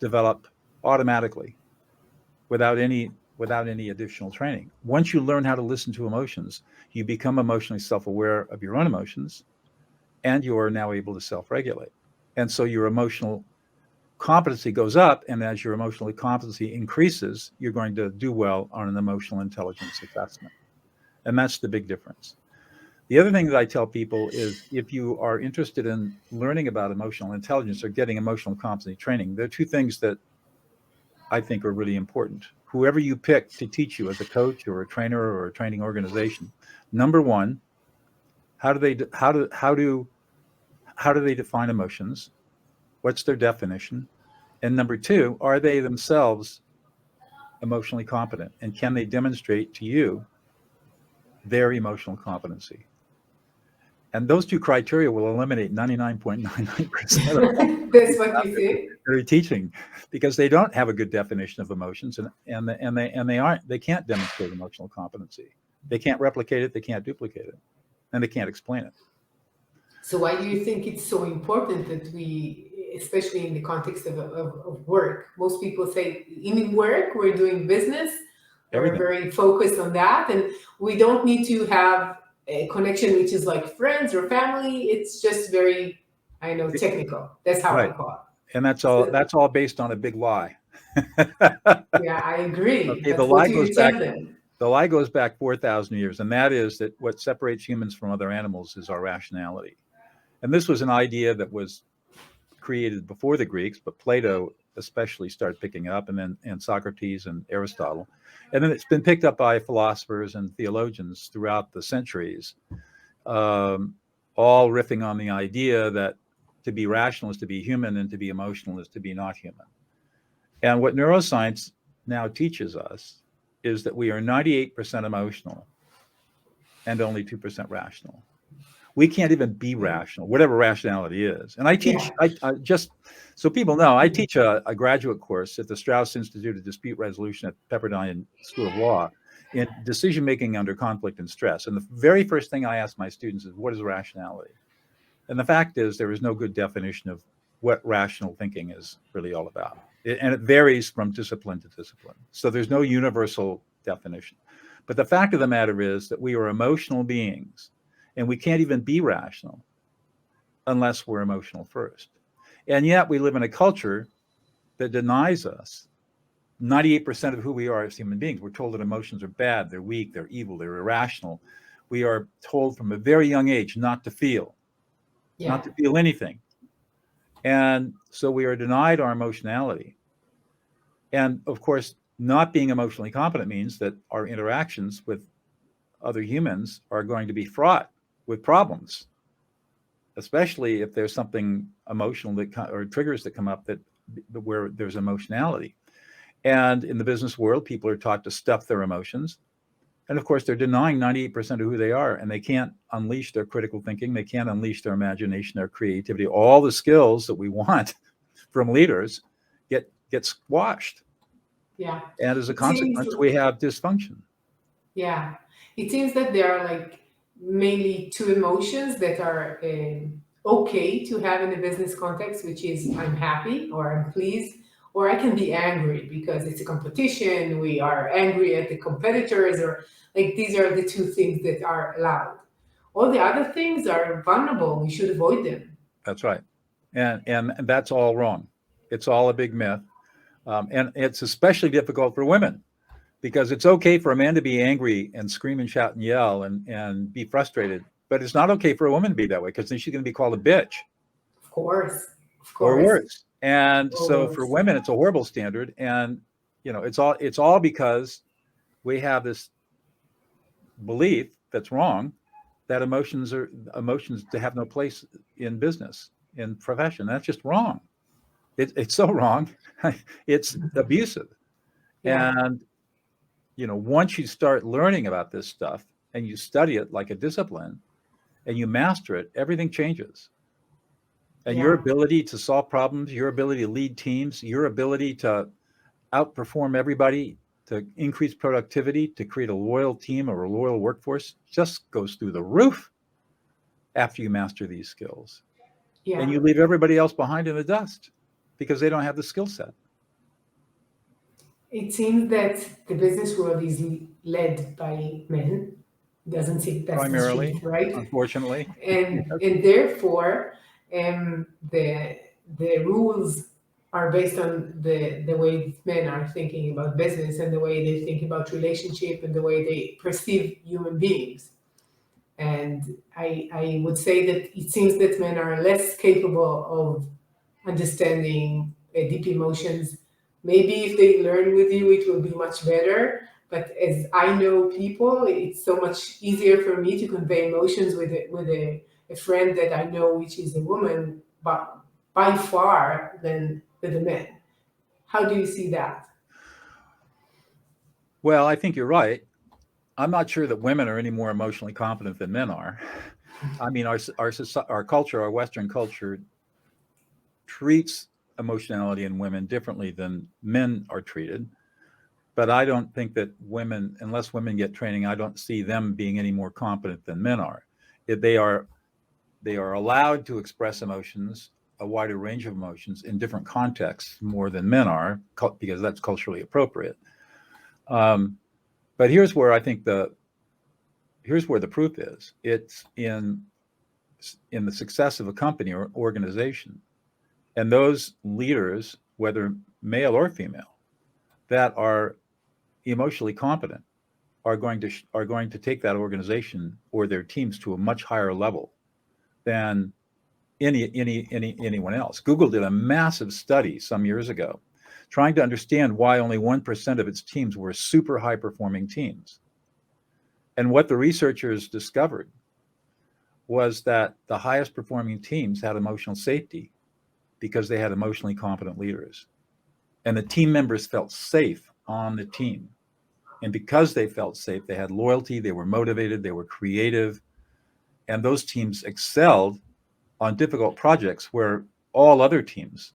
develop automatically without any additional training. Once you learn how to listen to emotions, you become emotionally self-aware of your own emotions, and you are now able to self-regulate. And so your emotional competency goes up, and as your emotional competency increases, you're going to do well on an emotional intelligence assessment. And that's the big difference. The other thing that I tell people is if you are interested in learning about emotional intelligence or getting emotional competency training, there are two things that I think are really important. Whoever you pick to teach you as a coach or a trainer or a training organization, number one, how do they define emotions? What's their definition? And number two, are they themselves emotionally competent? And can they demonstrate to you their emotional competency? And those two criteria will eliminate 99.99% of all That's what you say. they're teaching, because they don't have a good definition of emotions, and they can't demonstrate emotional competency. They can't replicate it, they can't duplicate it, and they can't explain it. So why do you think it's so important that we, especially in the context of work, most people say in work, we're doing business, we're very focused on that, and we don't need to have a connection which is like friends or family. It's just very, I know, technical. That's how I call it. And that's all based on a big lie. Yeah, I agree. Okay, But the what lie do goes you back. tell them? The lie goes back 4,000 years, and that is that what separates humans from other animals is our rationality. And this was an idea that was created before the Greeks, but Plato especially started picking it up, and Socrates and Aristotle. And then it's been picked up by philosophers and theologians throughout the centuries, all riffing on the idea that to be rational is to be human, and to be emotional is to be not human. And what neuroscience now teaches us is that we are 98% emotional and only 2% rational. We can't even be rational, whatever rationality is. And I teach, I just so people know, I teach a graduate course at the Strauss Institute of Dispute Resolution at Pepperdine School of Law in decision making under conflict and stress. And the very first thing I ask my students is, what is rationality? And the fact is, there is no good definition of what rational thinking is really all about. And it varies from discipline to discipline. So there's no universal definition. But the fact of the matter is that we are emotional beings, and we can't even be rational unless we're emotional first. And yet we live in a culture that denies us 98% of who we are as human beings. We're told that emotions are bad, they're weak, they're evil, they're irrational. We are told from a very young age not to feel, not to feel anything. And so we are denied our emotionality. And of course, not being emotionally competent means that our interactions with other humans are going to be fraught with problems, especially if there's something emotional or triggers that come up that where there's emotionality. And in the business world, people are taught to stuff their emotions. And of course, they're denying 98% of who they are, and they can't unleash their critical thinking. They can't unleash their imagination, their creativity. All the skills that we want from leaders get squashed. Yeah. And as a consequence, we have dysfunction. Yeah. It seems that there are like mainly two emotions that are okay to have in a business context, which is I'm happy or I'm pleased, or I can be angry because it's a competition. We are angry at the competitors, or like these are the two things that are allowed. All the other things are vulnerable. We should avoid them. That's right. And that's all wrong. It's all a big myth. And it's especially difficult for women, because it's okay for a man to be angry and scream and shout and yell and be frustrated, but it's not okay for a woman to be that way, because then she's going to be called a bitch. Of course. Or worse. And so for women, it's a horrible standard. And, you know, it's all because we have this belief that's wrong that emotions to have no place in business, in profession. That's just wrong. It's so wrong. It's abusive. Yeah. And, you know, once you start learning about this stuff and you study it like a discipline and you master it, everything changes. And your ability to solve problems, your ability to lead teams, your ability to outperform everybody, to increase productivity, to create a loyal team or a loyal workforce just goes through the roof after you master these skills. Yeah. And you leave everybody else behind in the dust because they don't have the skill set. It seems that the business world is led by men. Doesn't seem that's the primarily, truth, right? unfortunately. And therefore, the rules are based on the way men are thinking about business and the way they think about relationship and the way they perceive human beings. And I would say that it seems that men are less capable of understanding deep emotions. Maybe if they learn with you, it will be much better. But as I know people, it's so much easier for me to convey emotions with a friend that I know, which is a woman, but by far than with a man. How do you see that? Well, I think you're right. I'm not sure that women are any more emotionally competent than men are. I mean, our culture, our Western culture, treats emotionality in women differently than men are treated. But I don't think that women, unless women get training, I don't see them being any more competent than men are. If they are allowed to express emotions, a wider range of emotions in different contexts more than men are, because that's culturally appropriate. Um, but here's where the proof is. It's in the success of a company or organization, and those leaders, whether male or female, that are emotionally competent are going to take that organization or their teams to a much higher level than anyone else. Google did a massive study some years ago trying to understand why only 1% of its teams were super high performing teams. And what the researchers discovered was that the highest performing teams had emotional safety because they had emotionally competent leaders. And the team members felt safe on the team. And because they felt safe, they had loyalty, they were motivated, they were creative, and those teams excelled on difficult projects where all other teams